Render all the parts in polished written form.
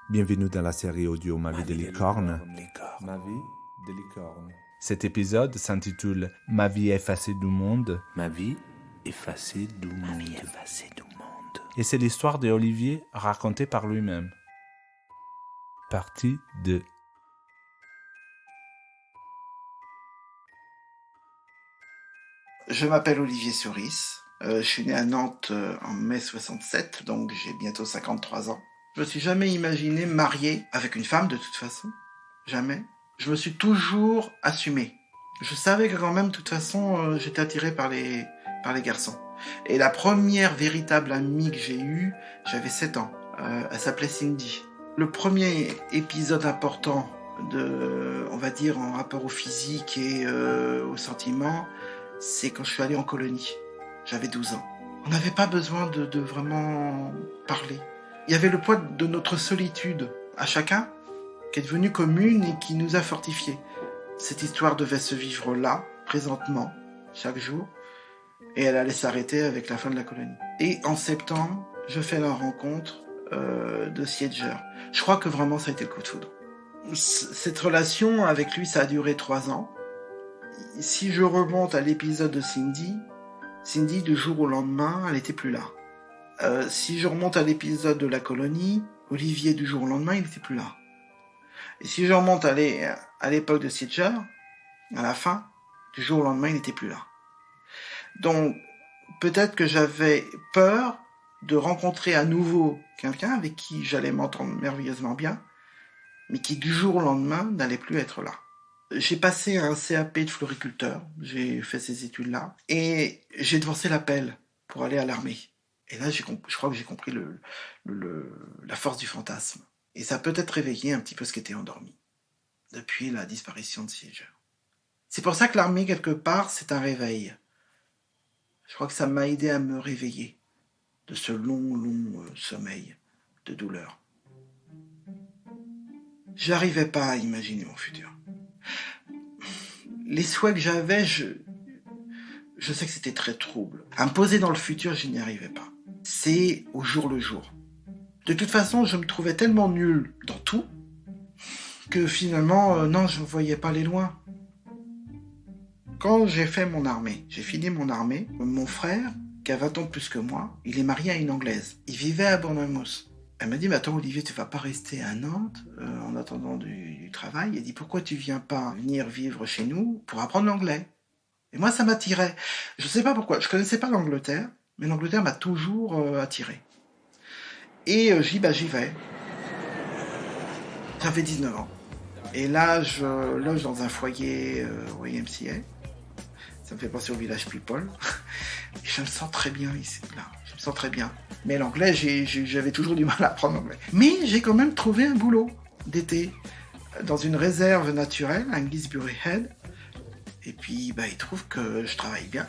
Bienvenue dans la série audio Ma vie de licorne. Ma vie de licorne. Cet épisode s'intitule Ma vie effacée du monde. Ma vie effacée du monde. Et c'est l'histoire d'Olivier racontée par lui-même. Partie 2. Je m'appelle Olivier Souris. Je suis né à Nantes en mai 67, donc j'ai bientôt 53 ans. Je me suis jamais imaginé marié avec une femme de toute façon. Jamais. Je me suis toujours assumé. Je savais que quand même, de toute façon, j'étais attiré par les garçons. Et la première véritable amie que j'ai eue, j'avais 7 ans. Elle s'appelait Cindy. Le premier épisode important on va dire, en rapport au physique et au sentiment, c'est quand je suis allé en colonie. J'avais 12 ans. On n'avait pas besoin de vraiment parler. Il y avait le poids de notre solitude à chacun qui est devenue commune et qui nous a fortifiés. Cette histoire devait se vivre là, présentement, chaque jour, et elle allait s'arrêter avec la fin de la colonie. Et en septembre, je fais la rencontre de Siedger. Je crois que vraiment ça a été le coup de foudre. Cette relation avec lui, ça a duré 3 ans. Si je remonte à l'épisode de Cindy, du jour au lendemain, elle n'était plus là. Si je remonte à l'épisode de la colonie, Olivier, du jour au lendemain, il n'était plus là. Et si je remonte à l'époque de Siedger, à la fin, du jour au lendemain, il n'était plus là. Donc, peut-être que j'avais peur de rencontrer à nouveau quelqu'un avec qui j'allais m'entendre merveilleusement bien, mais qui du jour au lendemain n'allait plus être là. J'ai passé un CAP de floriculteur, j'ai fait ces études-là, et j'ai devancé l'appel pour aller à l'armée. Et là, je crois que j'ai compris la force du fantasme. Et ça a peut-être réveillé un petit peu ce qui était endormi, depuis la disparition de Siedger. C'est pour ça que l'armée, quelque part, c'est un réveil. Je crois que ça m'a aidé à me réveiller de ce long sommeil de douleur. J'arrivais pas à imaginer mon futur. Les souhaits que j'avais, je sais que c'était très trouble. À me poser dans le futur, je n'y arrivais pas. C'est au jour le jour. De toute façon, je me trouvais tellement nul dans tout que finalement, non, je ne voyais pas aller loin. Quand j'ai fait mon armée, j'ai fini mon armée, mon frère, qui a 20 ans de plus que moi, il est marié à une Anglaise. Il vivait à Bournemouth. Elle m'a dit, mais attends Olivier, tu vas pas rester à Nantes en attendant du travail. Elle dit, pourquoi tu viens pas venir vivre chez nous pour apprendre l'anglais? Et moi, ça m'attirait. Je sais pas pourquoi, je connaissais pas l'Angleterre, mais l'Angleterre m'a toujours attiré. Et je dis, j'y vais. J'avais 19 ans. Et là, je loge dans un foyer au YMCA. Ça me fait penser au Village People. Et je me sens très bien ici, là. Je me sens très bien. Mais l'anglais, j'avais toujours du mal à apprendre l'anglais. Mais j'ai quand même trouvé un boulot d'été dans une réserve naturelle, à Gisbury Head. Et puis, il trouve que je travaille bien.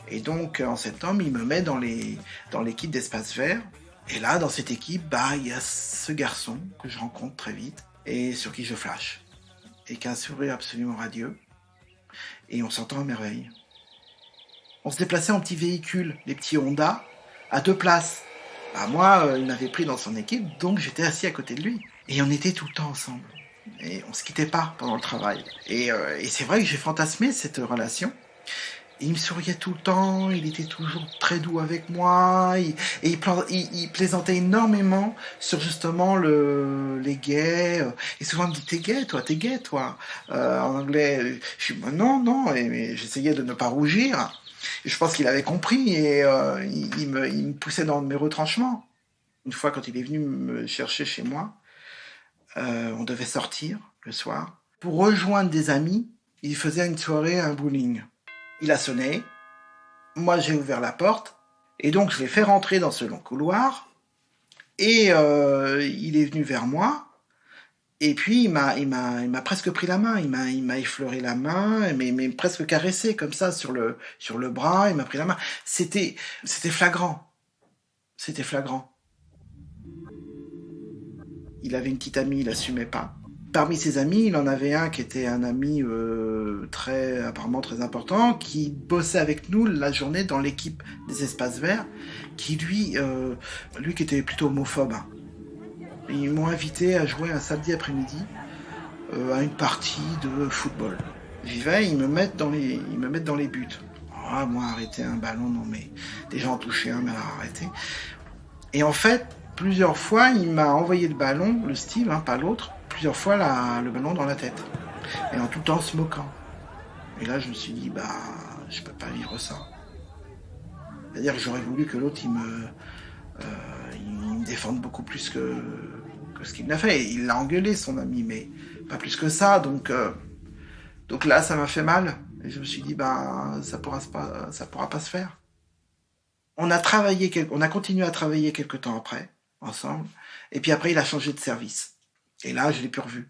Et donc, en septembre, il me met dans l'équipe d'Espace Vert. Et là, dans cette équipe, il y a ce garçon que je rencontre très vite et sur qui je flash. Et qui a un sourire absolument radieux. Et on s'entend à merveille. On se déplaçait en petits véhicules, les petits Honda, à 2 places. Moi, il m'avait pris dans son équipe, donc j'étais assis à côté de lui. Et on était tout le temps ensemble. Et on se quittait pas pendant le travail. Et c'est vrai que j'ai fantasmé cette relation. Et il me souriait tout le temps, il était toujours très doux avec moi, il plaisantait énormément sur justement les gays. Et souvent il me dit, t'es gay toi. En anglais, je dis, non, mais j'essayais de ne pas rougir. Et je pense qu'il avait compris et il me poussait dans mes retranchements. Une fois, quand il est venu me chercher chez moi, on devait sortir le soir. Pour rejoindre des amis, il faisait une soirée à un bowling. Il a sonné, moi j'ai ouvert la porte, et donc je l'ai fait rentrer dans ce long couloir, et il est venu vers moi, et puis il m'a presque pris la main, il m'a effleuré la main, mais presque caressé comme ça sur le bras, il m'a pris la main. C'était flagrant. Il avait une petite amie, il l'assumait pas. Parmi ses amis, il en avait un qui était un ami apparemment très important, qui bossait avec nous la journée dans l'équipe des Espaces Verts, qui lui qui était plutôt homophobe. Ils m'ont invité à jouer un samedi après-midi à une partie de football. J'y vais, ils me mettent dans les buts. Ah, moi, arrêter un ballon, non mais déjà en toucher un, mais alors arrêter. Et en fait, plusieurs fois, il m'a envoyé le ballon, le Steve, hein, pas l'autre, plusieurs fois le ballon dans la tête. Et en tout temps se moquant. Et là, je me suis dit, bah, je peux pas vivre ça. C'est-à-dire que j'aurais voulu que l'autre, il me défende beaucoup plus que ce qu'il m'a fait. Il l'a engueulé, son ami, mais pas plus que ça. Donc là, ça m'a fait mal. Et je me suis dit, bah, ça pourra pas se faire. On a continué à travailler quelques temps après, ensemble. Et puis après, il a changé de service. Et là, je l'ai plus revu.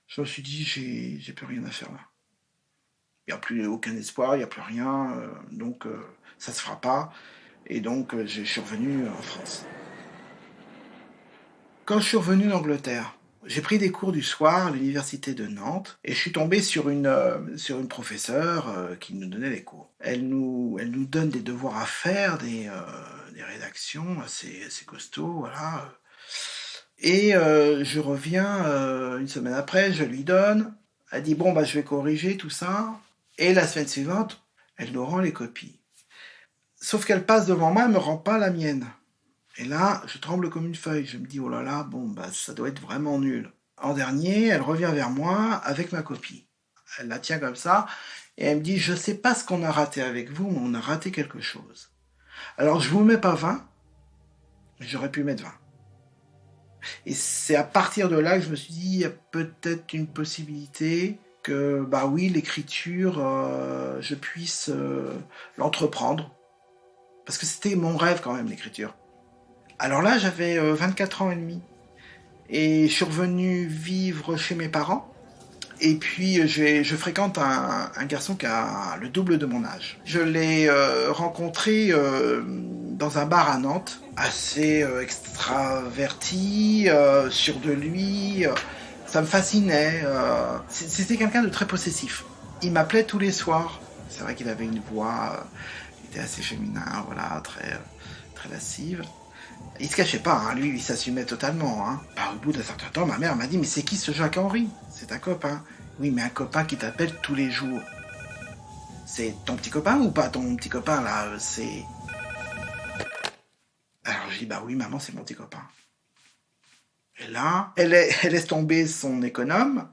Je me suis dit, j'ai plus rien à faire là. Il n'y a plus aucun espoir, il n'y a plus rien. Donc, ça se fera pas. Et donc, je suis revenu en France. Quand je suis revenu d'Angleterre, j'ai pris des cours du soir à l'université de Nantes et je suis tombé sur une professeure qui nous donnait les cours. Elle nous donne des devoirs à faire, des rédactions assez costauds, voilà. Et je reviens une semaine après, je lui donne. Elle dit bon bah je vais corriger tout ça. Et la semaine suivante, elle nous rend les copies. Sauf qu'elle passe devant moi, elle me rend pas la mienne. Et là, je tremble comme une feuille. Je me dis, oh là là, bon, bah, ça doit être vraiment nul. En dernier, elle revient vers moi avec ma copie. Elle la tient comme ça, et elle me dit, je sais pas ce qu'on a raté avec vous, mais on a raté quelque chose. Alors, je vous mets pas 20, mais j'aurais pu mettre 20. Et c'est à partir de là que je me suis dit, il y a peut-être une possibilité que, bah oui, l'écriture, je puisse l'entreprendre. Parce que c'était mon rêve quand même, l'écriture. Alors là, j'avais 24 ans et demi. Et je suis revenu vivre chez mes parents. Et puis, je fréquente un garçon qui a le double de mon âge. Je l'ai rencontré dans un bar à Nantes, assez extraverti, sûr de lui. Ça me fascinait. C'était quelqu'un de très possessif. Il m'appelait tous les soirs. C'est vrai qu'il avait une voix, il était assez féminin, voilà, très lascive. Il se cachait pas, hein. Lui, il s'assumait totalement. Hein. Bah, au bout d'un certain temps, ma mère m'a dit « Mais c'est qui ce Jacques-Henri ? C'est un copain. » Oui, mais un copain qui t'appelle tous les jours. C'est ton petit copain ou pas ton petit copain, là c'est... Alors, je dis « Bah oui, maman, c'est mon petit copain. » Et là, elle laisse tomber son économe.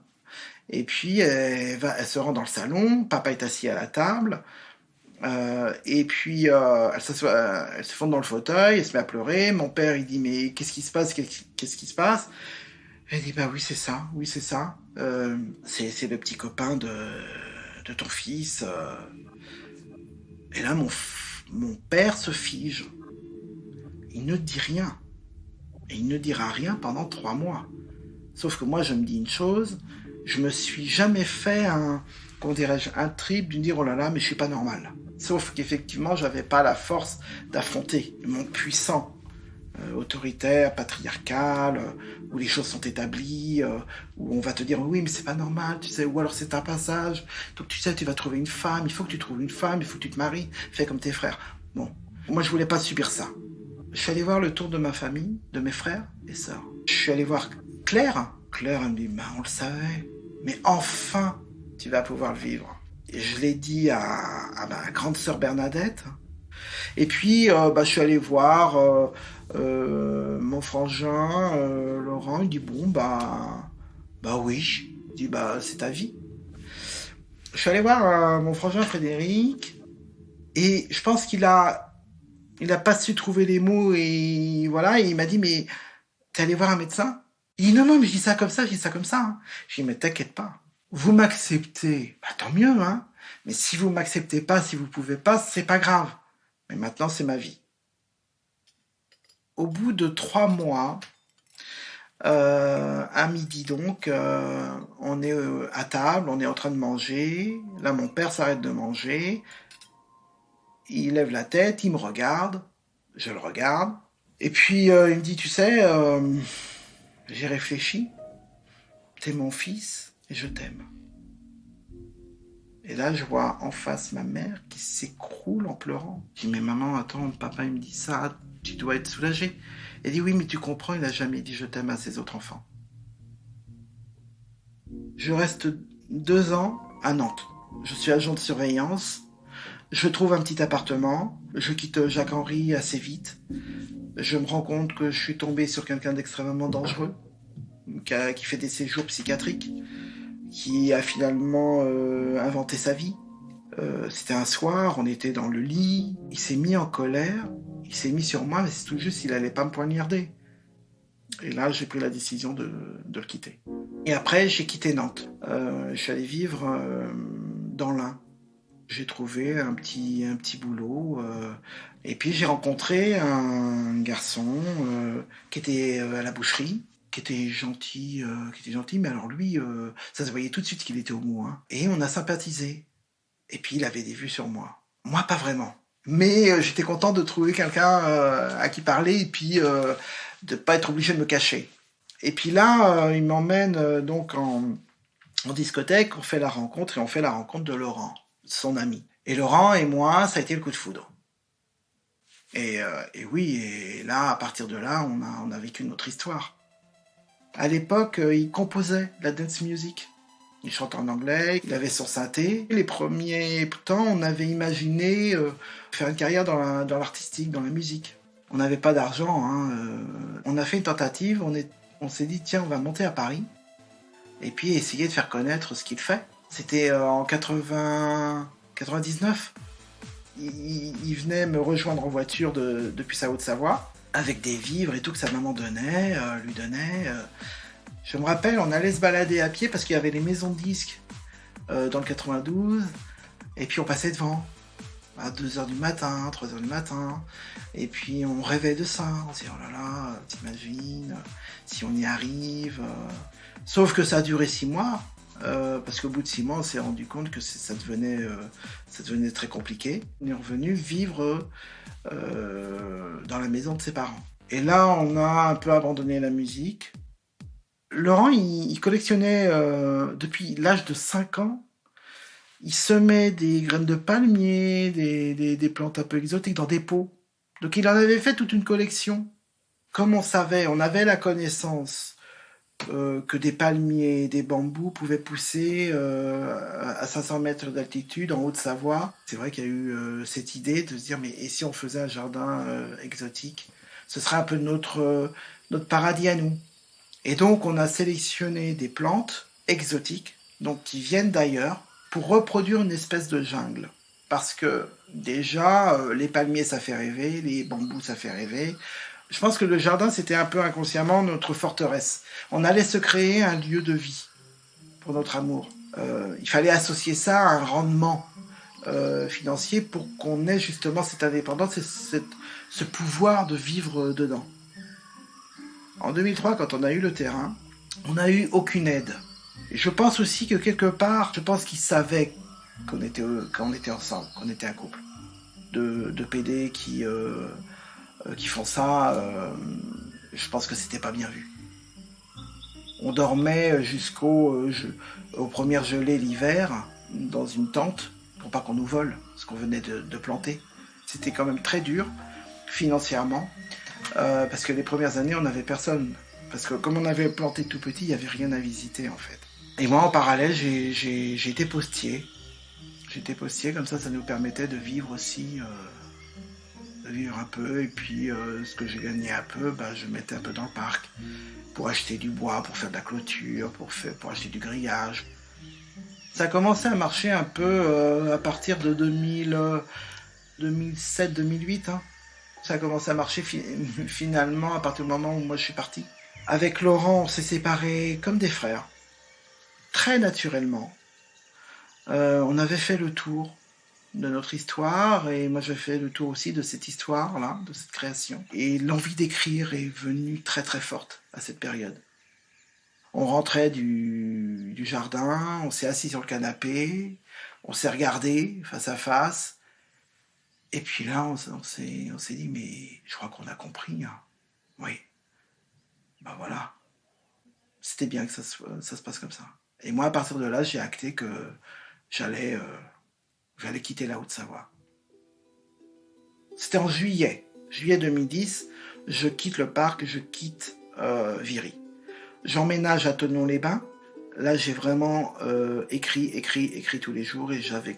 Et puis, elle se rend dans le salon. Papa est assis à la table. Et puis elle se fonde dans le fauteuil, elle se met à pleurer. Mon père il dit mais qu'est-ce qui se passe, qu'est-ce qui se passe? Elle dit bah oui c'est ça, c'est le petit copain de ton fils. Et là mon père se fige, il ne dit rien et il ne dira rien pendant 3 mois. Sauf que moi je me dis une chose, je me suis jamais fait un trip de me dire oh là là mais je suis pas normal. Sauf qu'effectivement, j'avais pas la force d'affronter le monde puissant, autoritaire, patriarcal, où les choses sont établies, où on va te dire oui, mais c'est pas normal, tu sais, ou alors c'est un passage. Donc tu sais, tu vas trouver une femme, il faut que tu trouves une femme, il faut que tu te maries, fais comme tes frères. Bon, moi je voulais pas subir ça. Je suis allé voir le tour de ma famille, de mes frères et sœurs. Je suis allé voir Claire. Claire, elle me dit, bah, on le savait, mais enfin, tu vas pouvoir le vivre. Et je l'ai dit à ma grande sœur Bernadette. Et puis, je suis allé voir mon frangin Laurent. Il dit bon, bah oui. Il dit bah c'est ta vie. Je suis allé voir mon frangin Frédéric. Et je pense qu'il a pas su trouver les mots. Et voilà, et il m'a dit mais t'es allé voir un médecin? Il dit non, mais je dis ça comme ça, Hein. Je dis mais t'inquiète pas. Vous m'acceptez, bah, tant mieux, hein. Mais si vous m'acceptez pas, si vous pouvez pas, c'est pas grave. Mais maintenant, c'est ma vie. Au bout de 3 mois, à midi donc, on est à table, on est en train de manger. Là, mon père s'arrête de manger. Il lève la tête, il me regarde. Je le regarde. Et puis, il me dit, tu sais, j'ai réfléchi. T'es mon fils. Et je t'aime. Et là, je vois en face ma mère qui s'écroule en pleurant. Je dis, mais maman, attends, papa, il me dit ça. Tu dois être soulagé. Elle dit, oui, mais tu comprends, il n'a jamais dit je t'aime à ses autres enfants. Je reste 2 ans à Nantes. Je suis agent de surveillance. Je trouve un petit appartement. Je quitte Jacques-Henri assez vite. Je me rends compte que je suis tombé sur quelqu'un d'extrêmement dangereux, qui fait des séjours psychiatriques, qui a finalement inventé sa vie. C'était un soir, on était dans le lit, il s'est mis en colère, il s'est mis sur moi, mais c'est tout juste, il allait pas me poignarder. Et là, j'ai pris la décision de le quitter. Et après, j'ai quitté Nantes. Je suis allé vivre dans l'Ain. J'ai trouvé un petit boulot. Et puis, j'ai rencontré un garçon qui était à la boucherie, qui était gentil, mais alors lui, ça se voyait tout de suite qu'il était homo. Hein. Et on a sympathisé. Et puis, il avait des vues sur moi. Moi, pas vraiment. Mais j'étais content de trouver quelqu'un à qui parler et puis de pas être obligé de me cacher. Et puis là, il m'emmène donc en discothèque, on fait la rencontre et on fait la rencontre de Laurent, son ami. Et Laurent et moi, ça a été le coup de foudre. Et oui, et là, à partir de là, on a vécu notre histoire. À l'époque, il composait de la dance music. Il chantait en anglais, il avait son synthé. Les premiers temps, on avait imaginé faire une carrière dans l'artistique, dans la musique. On n'avait pas d'argent. Hein, on a fait une tentative, on s'est dit, tiens, on va monter à Paris et puis essayer de faire connaître ce qu'il fait. C'était en 99. Il venait me rejoindre en voiture depuis sa Haute-Savoie, avec des vivres et tout que sa maman lui donnait. Je me rappelle, on allait se balader à pied parce qu'il y avait les maisons de disques dans le 92, et puis on passait devant à 2h du matin, 3h du matin, et puis on rêvait de ça, on se disait, oh là là, t'imagines, si on y arrive. Sauf que ça a duré 6 mois, parce qu'au bout de 6 mois, on s'est rendu compte que ça devenait très compliqué. On est revenu vivre dans la maison de ses parents. Et là, on a un peu abandonné la musique. Laurent, il collectionnait depuis l'âge de 5 ans. Il semait des graines de palmier, des plantes un peu exotiques dans des pots. Donc il en avait fait toute une collection. Comme on avait la connaissance que des palmiers et des bambous pouvaient pousser à 500 mètres d'altitude en Haute-Savoie. C'est vrai qu'il y a eu cette idée de se dire, mais et si on faisait un jardin exotique? Ce serait un peu notre paradis à nous. Et donc, on a sélectionné des plantes exotiques, donc qui viennent d'ailleurs, pour reproduire une espèce de jungle. Parce que déjà, les palmiers, ça fait rêver, les bambous, ça fait rêver. Je pense que le jardin, c'était un peu inconsciemment notre forteresse. On allait se créer un lieu de vie pour notre amour. Il fallait associer ça à un rendement financier pour qu'on ait justement cette indépendance et ce pouvoir de vivre dedans. En 2003, quand on a eu le terrain, on n'a eu aucune aide. Et je pense aussi que quelque part, qu'ils savaient qu'on était ensemble, qu'on était un couple. De PD qui font ça, je pense que c'était pas bien vu. On dormait jusqu'aux premières gelées l'hiver dans une tente pour pas qu'on nous vole ce qu'on venait de planter. C'était quand même très dur financièrement. Parce que les premières années, on n'avait personne. Parce que comme on avait planté tout petit, il n'y avait rien à visiter en fait. Et moi, en parallèle, j'ai été postier. J'étais postier, comme ça nous permettait de vivre aussi, de vivre un peu. Et puis, ce que je gagnais un peu, je mettais un peu dans le parc pour acheter du bois, pour faire de la clôture, pour acheter du grillage. Ça a commencé à marcher un peu à partir de 2007-2008. Hein. Ça a commencé à marcher finalement à partir du moment où moi je suis parti. Avec Laurent, on s'est séparés comme des frères, très naturellement. On avait fait le tour de notre histoire et moi j'ai fait le tour aussi de cette histoire-là, de cette création. Et l'envie d'écrire est venue très très forte à cette période. On rentrait du jardin, on s'est assis sur le canapé, on s'est regardé face à face. Et puis là, on s'est dit, mais je crois qu'on a compris. Hein. Oui. Voilà. C'était bien que ça se passe comme ça. Et moi, à partir de là, j'ai acté que j'allais quitter la Haute-Savoie. C'était en juillet. juillet 2010, je quitte le parc, je quitte Viry. J'emménage à Thonon-les-Bains. Là, j'ai vraiment écrit tous les jours et j'ai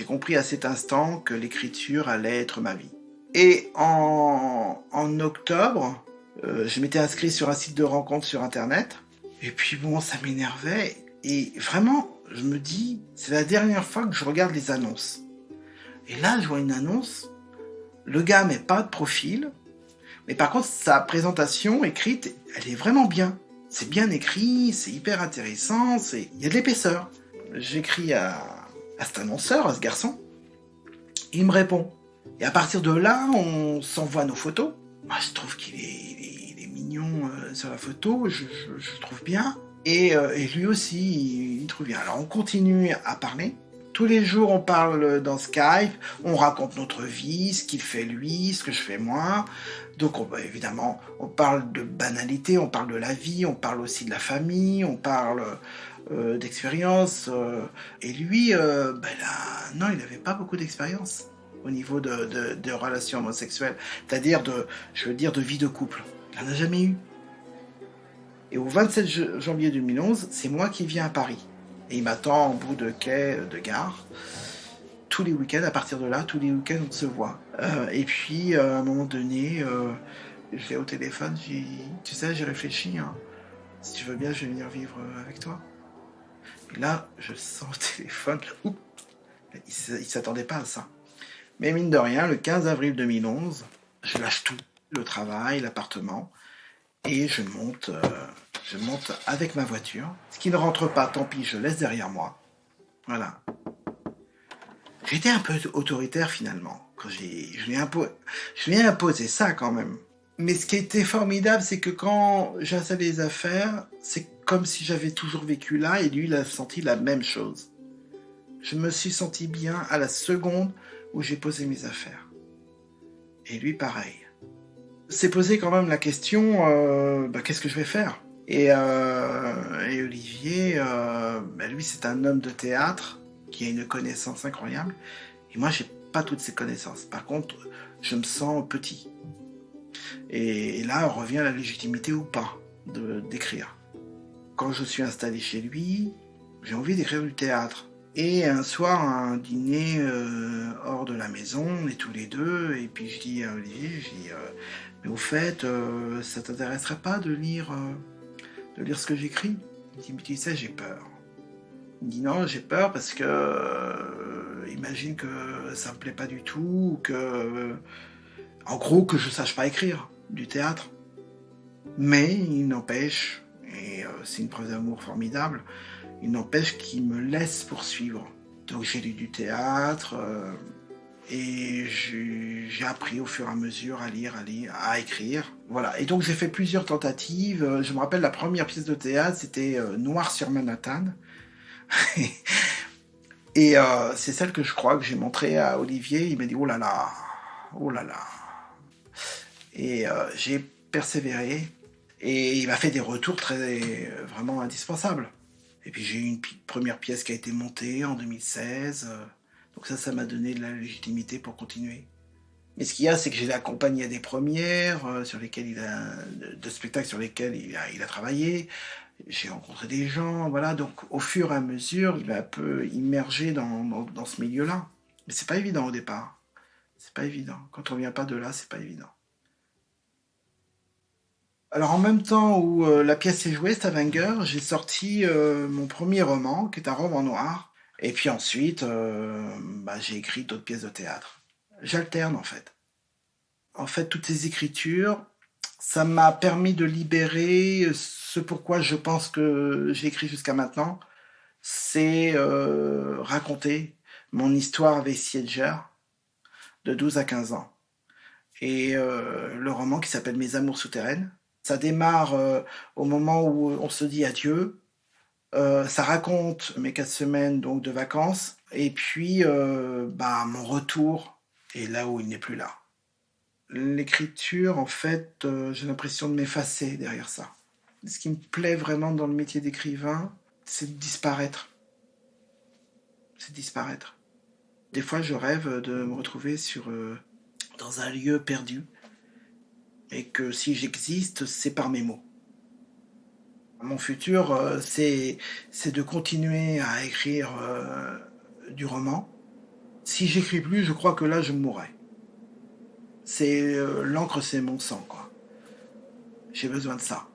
compris à cet instant que l'écriture allait être ma vie. Et en octobre, je m'étais inscrit sur un site de rencontre sur Internet. Et puis bon, ça m'énervait. Et vraiment, je me dis, c'est la dernière fois que je regarde les annonces. Et là, je vois une annonce. Le gars met pas de profil. Mais par contre, sa présentation écrite, elle est vraiment bien. C'est bien écrit, c'est hyper intéressant, il y a de l'épaisseur. J'écris à cet annonceur, à ce garçon. Il me répond. Et à partir de là, on s'envoie nos photos. Moi, je trouve qu'il est mignon sur la photo, je trouve bien. Et lui aussi, il trouve bien. Alors, on continue à parler. Tous les jours, on parle dans Skype, on raconte notre vie, ce qu'il fait lui, ce que je fais moi. Donc, évidemment, on parle de banalité, on parle de la vie, on parle aussi de la famille, on parle d'expérience. Et lui, non, il n'avait pas beaucoup d'expérience au niveau de relations homosexuelles. C'est-à-dire, de vie de couple. Il n'en a jamais eu. Et au 27 janvier 2011, c'est moi qui viens à Paris. Et il m'attend en bout de quai de gare. Tous les week-ends, à partir de là, tous les week-ends, on se voit. Et puis, à un moment donné, je l'ai au téléphone, je dis, tu sais, j'ai réfléchi, hein. Si tu veux bien, je vais venir vivre avec toi. Et là, je sens au téléphone, oups, il ne s'attendait pas à ça. Mais mine de rien, le 15 avril 2011, je lâche tout, le travail, l'appartement, et je monte avec ma voiture. Ce qui ne rentre pas, tant pis, je laisse derrière moi. Voilà. J'étais un peu autoritaire finalement. Quand je lui ai imposé ça quand même. Mais ce qui était formidable, c'est que quand j'installais les affaires, c'est comme si j'avais toujours vécu là et lui, il a senti la même chose. Je me suis senti bien à la seconde où j'ai posé mes affaires. Et lui, pareil. C'est posé quand même la question, qu'est-ce que je vais faire ? Et Olivier, lui, c'est un homme de théâtre qui a une connaissance incroyable. Et moi, j'ai pas toutes ces connaissances. Par contre, je me sens petit. Et là, on revient à la légitimité ou pas d'écrire. Quand je suis installé chez lui, j'ai envie d'écrire du théâtre. Et un soir, un dîner hors de la maison, on est tous les deux, et puis je dis à Olivier, mais au fait, ça t'intéresserait pas de lire ce que j'écris ? Il dit, mais tu sais, j'ai peur. Il me dit, non, j'ai peur parce que imagine que ça me plaît pas du tout, ou que, en gros, que je sache pas écrire du théâtre. Mais il n'empêche, et c'est une preuve d'amour formidable, il n'empêche qu'il me laisse poursuivre. Donc j'ai lu du théâtre, et j'ai appris au fur et à mesure à lire, à écrire. Voilà. Et donc j'ai fait plusieurs tentatives. Je me rappelle la première pièce de théâtre, c'était Noir sur Manhattan. Et c'est celle que je crois que j'ai montrée à Olivier. Il m'a dit, oh là là. Et j'ai persévéré. Et il m'a fait des retours vraiment indispensables. Et puis j'ai eu une première pièce qui a été montée en 2016. Donc ça m'a donné de la légitimité pour continuer. Mais ce qu'il y a, c'est que j'ai accompagné à des premières sur lesquelles de spectacles sur lesquels il a travaillé. J'ai rencontré des gens, voilà. Donc au fur et à mesure, il m'a un peu immergé dans ce milieu-là. Mais c'est pas évident au départ. C'est pas évident. Quand on vient pas de là, c'est pas évident. Alors en même temps où la pièce est jouée, Stavanger, j'ai sorti mon premier roman, qui est un roman noir. Et puis ensuite, j'ai écrit d'autres pièces de théâtre. J'alterne en fait. En fait, toutes ces écritures, ça m'a permis de libérer ce pourquoi je pense que j'ai écrit jusqu'à maintenant. C'est raconter mon histoire avec Siedger de 12 à 15 ans. Et le roman qui s'appelle Mes amours souterraines. Ça démarre au moment où on se dit adieu. Ça raconte mes 4 semaines donc, de vacances. Et puis, mon retour est là où il n'est plus là. L'écriture, en fait, j'ai l'impression de m'effacer derrière ça. Ce qui me plaît vraiment dans le métier d'écrivain, c'est de disparaître. C'est disparaître. Des fois, je rêve de me retrouver dans un lieu perdu, et que si j'existe, c'est par mes mots. Mon futur, c'est de continuer à écrire du roman. Si j'écris plus, je crois que là, je mourrai. L'encre, c'est mon sang, quoi. J'ai besoin de ça.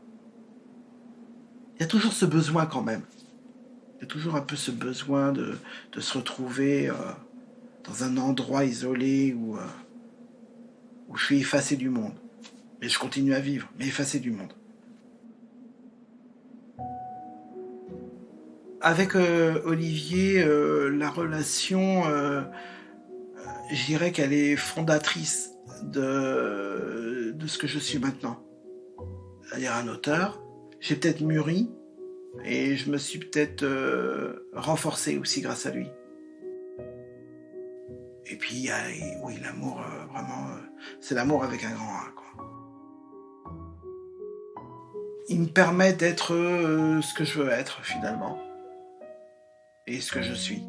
Il y a toujours ce besoin quand même. Il y a toujours un peu ce besoin de se retrouver dans un endroit isolé où je suis effacé du monde. Mais je continue à vivre, mais effacé du monde. Avec Olivier, la relation, je dirais qu'elle est fondatrice de ce que je suis maintenant. C'est-à-dire un auteur. J'ai peut-être mûri et je me suis peut-être renforcé aussi grâce à lui. Et puis, il y a, oui, l'amour, vraiment, c'est l'amour avec un grand A, quoi. Il me permet d'être ce que je veux être, finalement. Et ce que je suis.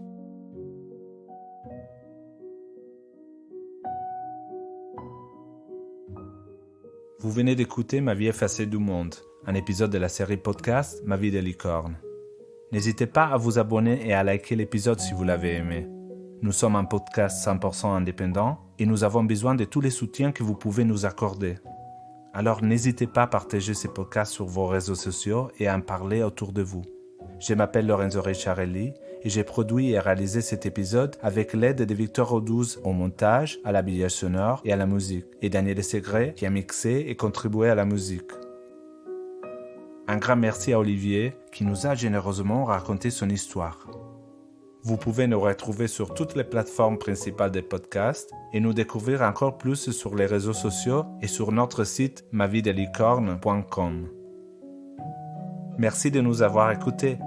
Vous venez d'écouter Ma vie effacée du monde, un épisode de la série podcast Ma vie de licorne. N'hésitez pas à vous abonner et à liker l'épisode si vous l'avez aimé. Nous sommes un podcast 100% indépendant et nous avons besoin de tous les soutiens que vous pouvez nous accorder. Alors n'hésitez pas à partager ces podcasts sur vos réseaux sociaux et à en parler autour de vous. Je m'appelle Lorenzo Ricciarelli et j'ai produit et réalisé cet épisode avec l'aide de Victor Audouze au montage, à l'habillage sonore et à la musique, et Daniel Segré qui a mixé et contribué à la musique. Un grand merci à Olivier qui nous a généreusement raconté son histoire. Vous pouvez nous retrouver sur toutes les plateformes principales des podcasts et nous découvrir encore plus sur les réseaux sociaux et sur notre site mavidelicorne.com. Merci de nous avoir écoutés.